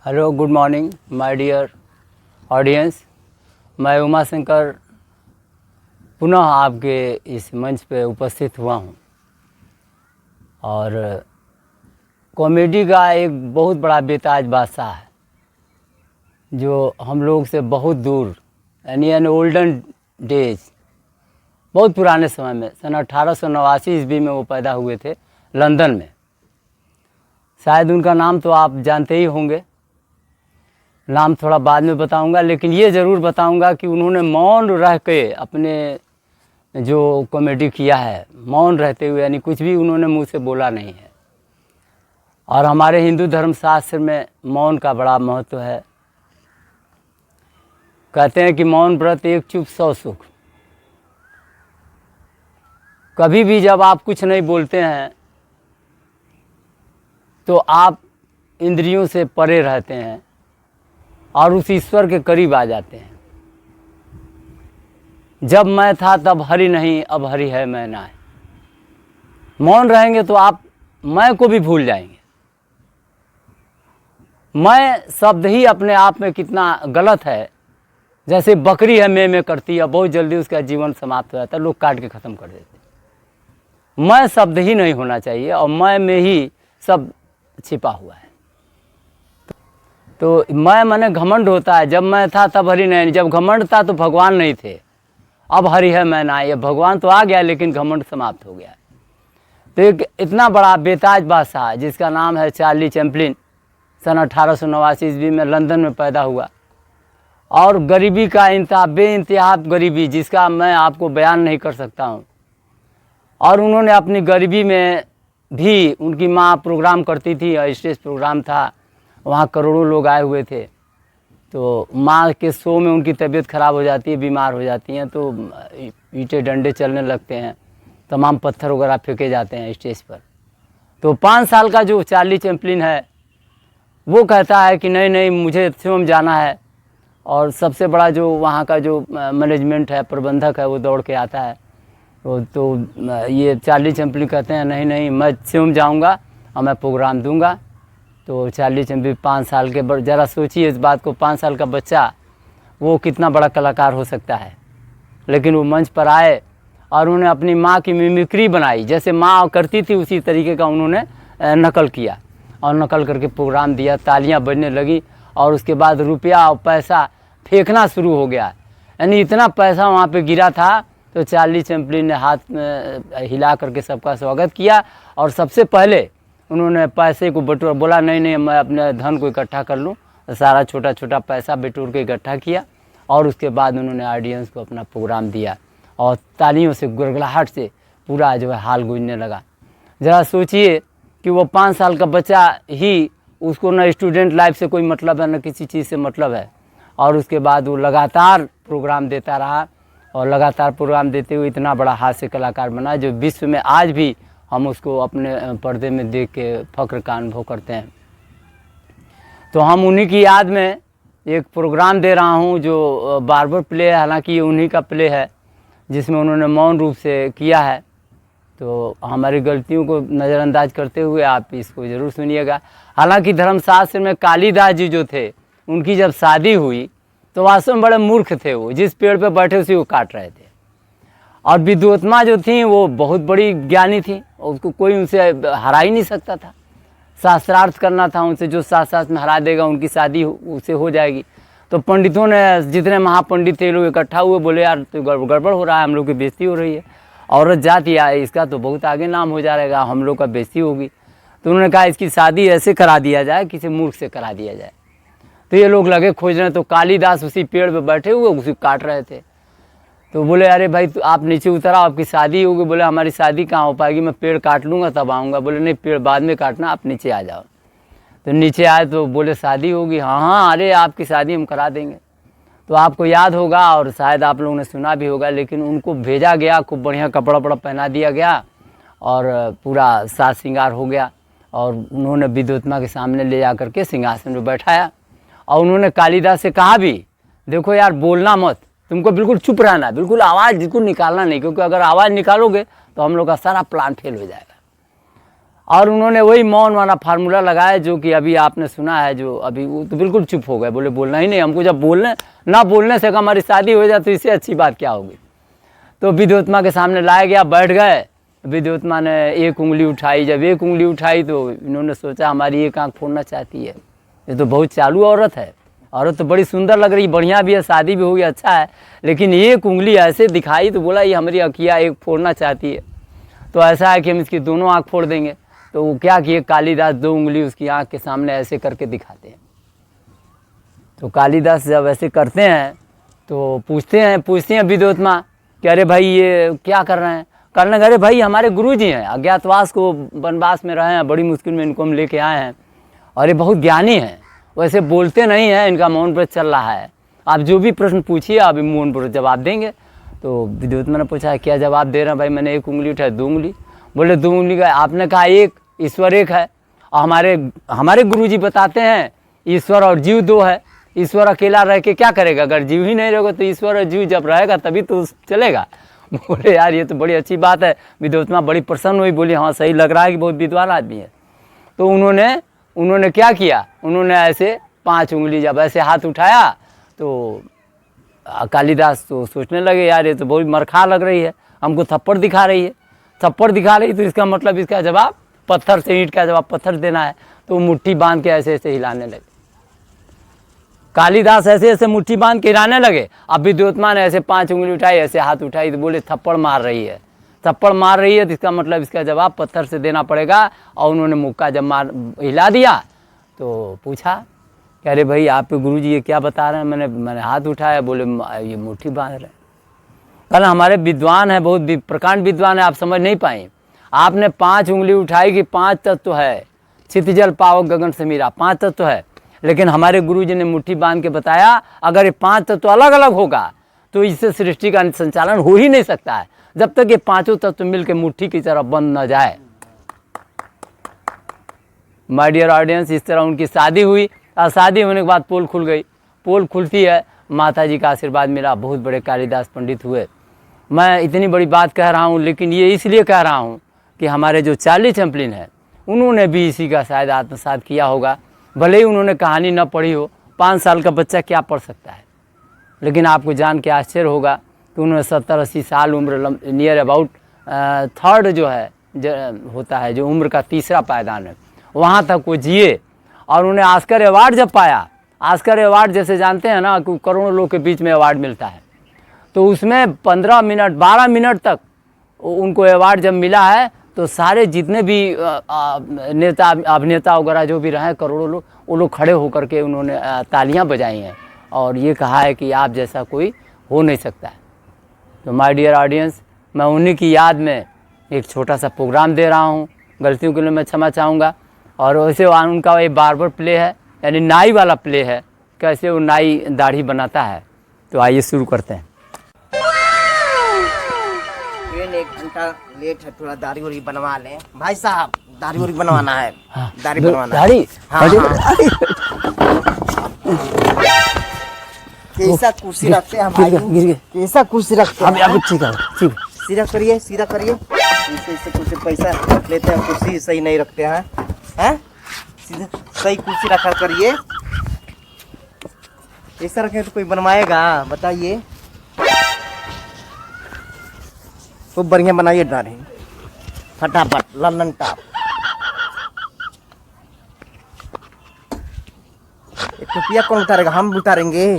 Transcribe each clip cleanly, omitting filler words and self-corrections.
Hello, good morning my dear audience. मैं उमा शंकर पुनः आपके इस मंच पे उपस्थित हुआ हूँ और कॉमेडी का एक बहुत बड़ा बेताज बादशाह है जो हम लोग से बहुत दूर यानी एन ओल्डन डेज, बहुत पुराने समय में सन 1889 ईस्वी में वो पैदा हुए थे लंदन में। शायद उनका नाम तो आप जानते ही होंगे, नाम थोड़ा बाद में बताऊंगा, लेकिन ये ज़रूर बताऊंगा कि उन्होंने मौन रह के अपने जो कॉमेडी किया है, मौन रहते हुए, यानी कुछ भी उन्होंने मुंह से बोला नहीं है। और हमारे हिंदू धर्मशास्त्र में मौन का बड़ा महत्व है। कहते हैं कि मौन व्रत एक चुप सौ सुख। कभी भी जब आप कुछ नहीं बोलते हैं तो आप इंद्रियों से परे रहते हैं और उस ईश्वर के करीब आ जाते हैं। जब मैं था तब हरि नहीं, अब हरि है मैं ना है। मौन रहेंगे तो आप मैं को भी भूल जाएंगे। मैं शब्द ही अपने आप में कितना गलत है। जैसे बकरी है मैं करती है, बहुत जल्दी उसका जीवन समाप्त हो जाता है, लोग काट के ख़त्म कर देते। मैं शब्द ही नहीं होना चाहिए और मैं में ही सब छिपा हुआ है। तो मैं माने घमंड होता है। जब मैं था तब हरि नहीं, जब घमंड था तो भगवान नहीं थे, अब हरि है मैं ना। ये भगवान तो आ गया लेकिन घमंड समाप्त हो गया। तो एक इतना बड़ा बेताज बादशाह जिसका नाम है चार्ली चैपलिन, सन 1889 ईस्वी में लंदन में पैदा हुआ और गरीबी का बेइंतहा गरीबी जिसका मैं आपको बयान नहीं कर सकता हूँ। और उन्होंने अपनी गरीबी में भी, उनकी माँ प्रोग्राम करती थी, स्टेज प्रोग्राम था, वहाँ करोड़ों लोग आए हुए थे। तो माँ के शो में उनकी तबीयत ख़राब हो जाती है, बीमार हो जाती हैं, तो ईंटें डंडे चलने लगते हैं, तमाम पत्थर वगैरह फेंके जाते हैं स्टेज पर। तो 5 साल का जो चार्ली चैपलिन है वो कहता है कि नहीं नहीं, मुझे स्वयं जाना है। और सबसे बड़ा जो वहाँ का जो मैनेजमेंट है, प्रबंधक है, वो दौड़ के आता है। तो ये चार्ली चैपलिन कहते हैं नहीं नहीं, मैं स्वयं जाऊँगा और मैं प्रोग्राम दूँगा। तो चार्ली चैपलिन 5 साल के, ज़रा सोचिए इस बात को, 5 साल का बच्चा वो कितना बड़ा कलाकार हो सकता है। लेकिन वो मंच पर आए और उन्होंने अपनी माँ की मिमिक्री बनाई, जैसे माँ करती थी उसी तरीके का उन्होंने नकल किया और नकल करके प्रोग्राम दिया। तालियां बजने लगी और उसके बाद रुपया और पैसा फेंकना शुरू हो गया। यानी इतना पैसा वहाँ पे गिरा था। तो चार्ली चैपलिन ने हाथ हिला करके सबका स्वागत किया और सबसे पहले उन्होंने पैसे को बटोर, बोला नहीं नहीं, मैं अपने धन को इकट्ठा कर लूँ। सारा छोटा छोटा पैसा बटोर के इकट्ठा किया और उसके बाद उन्होंने ऑडियंस को अपना प्रोग्राम दिया और तालियों से, गुड़गुड़ाहट से पूरा जो है हाल गूंजने लगा। ज़रा सोचिए कि वो 5 साल का बच्चा ही, उसको न स्टूडेंट लाइफ से कोई मतलब है, न किसी चीज़ से मतलब है। और उसके बाद वो लगातार प्रोग्राम देता रहा और लगातार प्रोग्राम देते हुए इतना बड़ा हास्य कलाकार बना जो विश्व में आज भी हम उसको अपने पर्दे में देख के फ़ख्र का अनुभव करते हैं। तो हम उन्हीं की याद में एक प्रोग्राम दे रहा हूँ जो बार्बर प्ले है, हालांकि ये उन्हीं का प्ले है जिसमें उन्होंने मौन रूप से किया है। तो हमारी गलतियों को नज़रअंदाज करते हुए आप इसको ज़रूर सुनिएगा। हालांकि धर्मशास्त्र में कालिदास जी जो थे, उनकी जब शादी हुई तो वास्तव में बड़े मूर्ख थे। वो जिस पेड़ पे बैठे उसी को काट रहे थे। और विद्वत्मा जो थी वो बहुत बड़ी ज्ञानी थी, उसको कोई उनसे हरा ही नहीं सकता था। शास्त्रार्थ करना था उनसे, जो शास्त्र में हरा देगा उनकी शादी उससे हो जाएगी। तो पंडितों ने, जितने महापंडित थे, लोग इकट्ठा हुए, बोले यार तो गड़बड़ हो रहा है, हम लोग की बेइज्जती हो रही है, औरत जाति है, इसका तो बहुत आगे नाम हो जाएगा, हम लोग का बेइज्जती होगी। तो उन्होंने कहा इसकी शादी ऐसे करा दिया जाए, किसी मूर्ख से करा दिया जाए। तो ये लोग लगे खोजने, तो कालिदास उसी पेड़ पे बैठे हुए उसी काट रहे थे। तो बोले अरे भाई आप नीचे उतर आओ, आपकी शादी होगी। बोले हमारी शादी कहाँ हो पाएगी, मैं पेड़ काट लूँगा तब आऊँगा। बोले नहीं, पेड़ बाद में काटना, आप नीचे आ जाओ। तो नीचे आए तो बोले शादी होगी, हाँ हाँ, अरे आपकी शादी हम करा देंगे। तो आपको याद होगा और शायद आप लोगों ने सुना भी होगा, लेकिन उनको भेजा गया, खूब बढ़िया कपड़ा वपड़ा पहना दिया गया और पूरा साज श्रृंगार हो गया और उन्होंने विद्वत्मा के सामने ले जा करके सिंहासन में बैठाया। और उन्होंने कालिदास से कहा भी, देखो यार बोलना मत, तुमको बिल्कुल चुप रहना, बिल्कुल आवाज़ बिल्कुल निकालना नहीं, क्योंकि अगर आवाज़ निकालोगे तो हम लोग का सारा प्लान फेल हो जाएगा। और उन्होंने वही मौन वाला फार्मूला लगाया जो कि अभी आपने सुना है, जो अभी वो तो बिल्कुल चुप हो गए, बोले बोलना ही नहीं हमको। जब ना बोलने से हमारी शादी हो जाए तो इससे अच्छी बात क्या होगी। तो विद्योत्मा के सामने लाया गया, बैठ गए। विद्योत्मा ने एक उंगली उठाई, जब एक उंगली उठाई तो इन्होंने सोचा हमारी एक आँख फोड़ना चाहती है, ये तो बहुत चालू औरत है, औरत तो बड़ी सुंदर लग रही, बढ़िया भी है, शादी भी हो गई, अच्छा है, लेकिन एक उंगली ऐसे दिखाई तो बोला ये हमारी अखियाँ एक फोड़ना चाहती है। तो ऐसा है कि हम इसकी दोनों आँख फोड़ देंगे। तो वो क्या किए, कालिदास 2 उंगली उसकी आँख के सामने ऐसे करके दिखाते हैं। तो कालिदास जब ऐसे करते हैं तो पूछते हैं विद्योत्मा कि अरे भाई ये क्या कर रहे हैं। कहने लगे अरे भाई हमारे गुरुजी हैं, अज्ञातवास को वनवास में रहे हैं, बड़ी मुश्किल में इनको हम लेके आए हैं, और ये बहुत ज्ञानी हैं, वैसे बोलते नहीं हैं, इनका मौन व्रत चल रहा है, आप जो भी प्रश्न पूछिए आप मौन व्रत जवाब देंगे। तो विद्योत्मा ने पूछा क्या जवाब दे रहे हैं भाई, मैंने एक उंगली उठाई, 2 उंगली। बोले 2 उंगली का, आपने कहा एक, ईश्वर एक है, और हमारे गुरुजी बताते हैं ईश्वर और जीव 2 है। ईश्वर अकेला रह के क्या करेगा, अगर जीव ही नहीं रहेगा तो ईश्वर और जीव जब रहेगा तभी तो चलेगा। बोले यार ये तो बड़ी अच्छी बात है। विद्योत्मा बड़ी प्रसन्न हुई, बोली हाँ सही लग रहा है कि बहुत विद्वान आदमी है। तो उन्होंने क्या किया, उन्होंने ऐसे 5 उंगली जब ऐसे हाथ उठाया तो कालिदास तो सोचने लगे यार ये तो बहुत मरखा लग रही है, हमको थप्पड़ दिखा रही है, थप्पड़ दिखा रही, तो इसका मतलब इसका जवाब पत्थर से, ईंट का जवाब पत्थर देना है। तो मुट्ठी बांध के ऐसे ऐसे हिलाने लगे, कालिदास ऐसे ऐसे मुट्ठी बांध के हिलाने लगे। अब विद्योत्मा ने ऐसे 5 उंगली उठाई, ऐसे हाथ उठाई, तो बोले थप्पड़ मार रही है, थप्पड़ मार रही है, तो इसका मतलब इसका जवाब पत्थर से देना पड़ेगा। और उन्होंने मुक्का जब हिला दिया तो पूछा कि अरे भाई आपके गुरुजी ये क्या बता रहे हैं, मैंने हाथ उठाया, बोले ये मुट्ठी बांध रहे। कल हमारे विद्वान है, बहुत प्रकांड विद्वान है, आप समझ नहीं पाए, आपने 5 उंगली उठाई कि 5 तत्व है, क्षितिजल पावक गगन समीरा, 5 तत्व है, लेकिन हमारे गुरुजी ने मुट्ठी बांध के बताया अगर ये 5 तत्व अलग अलग होगा तो इससे सृष्टि का संचालन हो ही नहीं सकता है जब तक ये 5 तत्व मिलकर मुट्ठी की तरफ बंद न जाए। माय डियर ऑडियंस, इस तरह उनकी शादी हुई, और शादी होने के बाद पोल खुल गई। पोल खुलती है, माता जी का आशीर्वाद मिला, बहुत बड़े कालिदास पंडित हुए। मैं इतनी बड़ी बात कह रहा हूँ, लेकिन ये इसलिए कह रहा हूँ कि हमारे जो चार्ली चैपलिन है उन्होंने भी इसी का शायद आत्मसात किया होगा। भले ही उन्होंने कहानी न पढ़ी हो, 5 साल का बच्चा क्या पढ़ सकता है, लेकिन आपको जान के आश्चर्य होगा कि उन्होंने 70-80 साल उम्र, नियर अबाउट थर्ड जो है होता है जो उम्र का तीसरा पायदान है, वहाँ तक वो जिए। और उन्हें ऑस्कर अवार्ड जब पाया, ऑस्कर अवार्ड जैसे जानते हैं ना कि करोड़ों लोग के बीच में अवार्ड मिलता है, तो उसमें 15 मिनट 12 मिनट तक उनको अवार्ड जब मिला है तो सारे जितने भी नेता अभिनेता वगैरह जो भी रहे करोड़ों लोग, वो लोग खड़े होकर के उन्होंने तालियां बजाई हैं और ये कहा है कि आप जैसा कोई हो नहीं सकता है। तो माय डियर ऑडियंस, मैं उन्हीं की याद में एक छोटा सा प्रोग्राम दे रहा हूँ, गलतियों के लिए मैं क्षमा चाहूँगा। और वैसे उनका एक बार्बर प्ले है, यानी नाई वाला प्ले है, कैसे वो नाई दाढ़ी बनाता है। तो आइए शुरू करते हैं। ट्रेन 1 घंटा लेट है, थोड़ा दाढ़ी उड़ी बनवा लें भाई साहब, दाढ़ी उड़ी बनवाना है। हाँ, दाढ़ी बनवाना है। दाढ़ी हाँ, कैसा कुर्सी रखते हैं भाई, कैसा कुर्सी रखते हैं। अब ठीक है, ठीक है, सीधा करिए, सीधा करिए। इससे कुछ पैसा लेते हैं, कुर्सी सही नहीं रखते हैं, हैं? सीधा सही कुर्सी रखा करिए। ऐसा रखें तो कोई बनवाएगा, बताइए। खूब बढ़िया बनाइए दाढ़ी, फटाफट लंदन टॉप। टोपिया कौन उतारेगा, हम उतारेंगे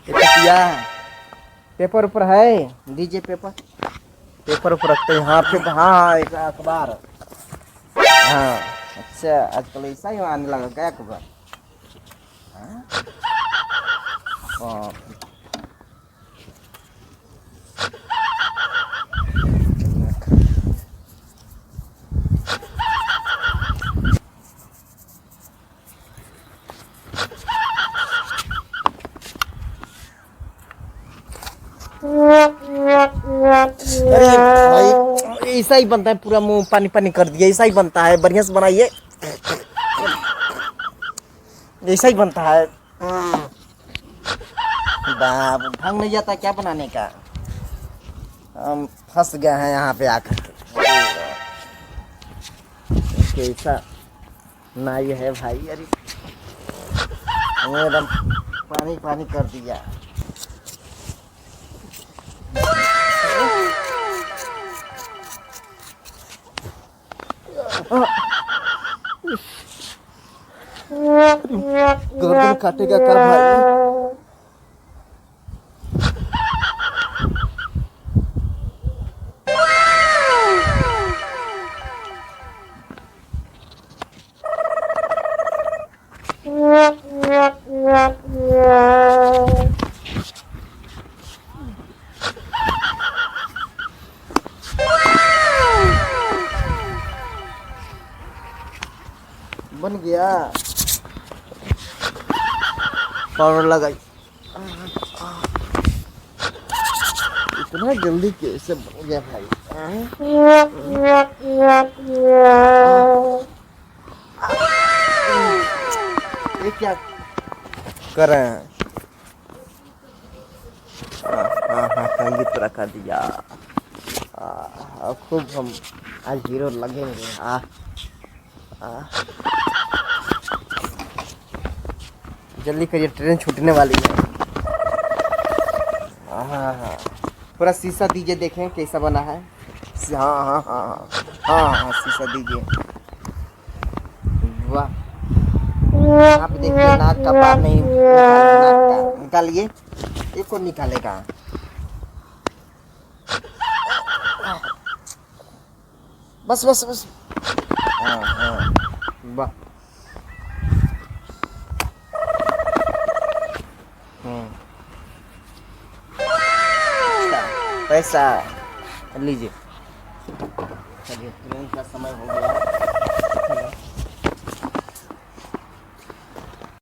टोपिया। पेपर ऊपर है, दीजिए पेपर, पेपर ऊपर रखते हैं। हाँ पेपर, हाँ एक अखबार। हाँ अच्छा, आजकल ऐसा ही आने लगा क्या अखबार। हाँ अरे भाई ऐसा ही बनता है, पूरा मुंह पानी पानी कर दिया। ऐसा ही बनता है, बढ़िया से बनाइए, ऐसा ही बनता है। बाप, ढंग नहीं जाता क्या बनाने का। हम फंस गए हैं यहाँ पे आकर के। कैसा नाई है भाई, अरे एकदम पानी पानी कर दिया। गर्दन काटेगा क्या भाई? बन गया, पाउडर लगाई। इतना जल्दी कैसे बन गया भाई? ये क्या कर रहे हैं? हाँ हाँ, संगीत रखा दिया। खूब हम आज हीरो लगेंगे। जल्दी करिए, ट्रेन छूटने वाली है। हाँ, पूरा शीशा दीजिए, देखें कैसा बना है। हाँ हाँ हाँ हाँ हाँ, शीशा दीजिए। वाह, यहाँ पे देखिए, नाक का बाल नहीं निकाले, नाक का निकालिए। एक को निकालेगा। बस बस बस। हाँ हाँ, वाह। पैसा लीजिए। चलिए, ट्रेन का समय हो गया।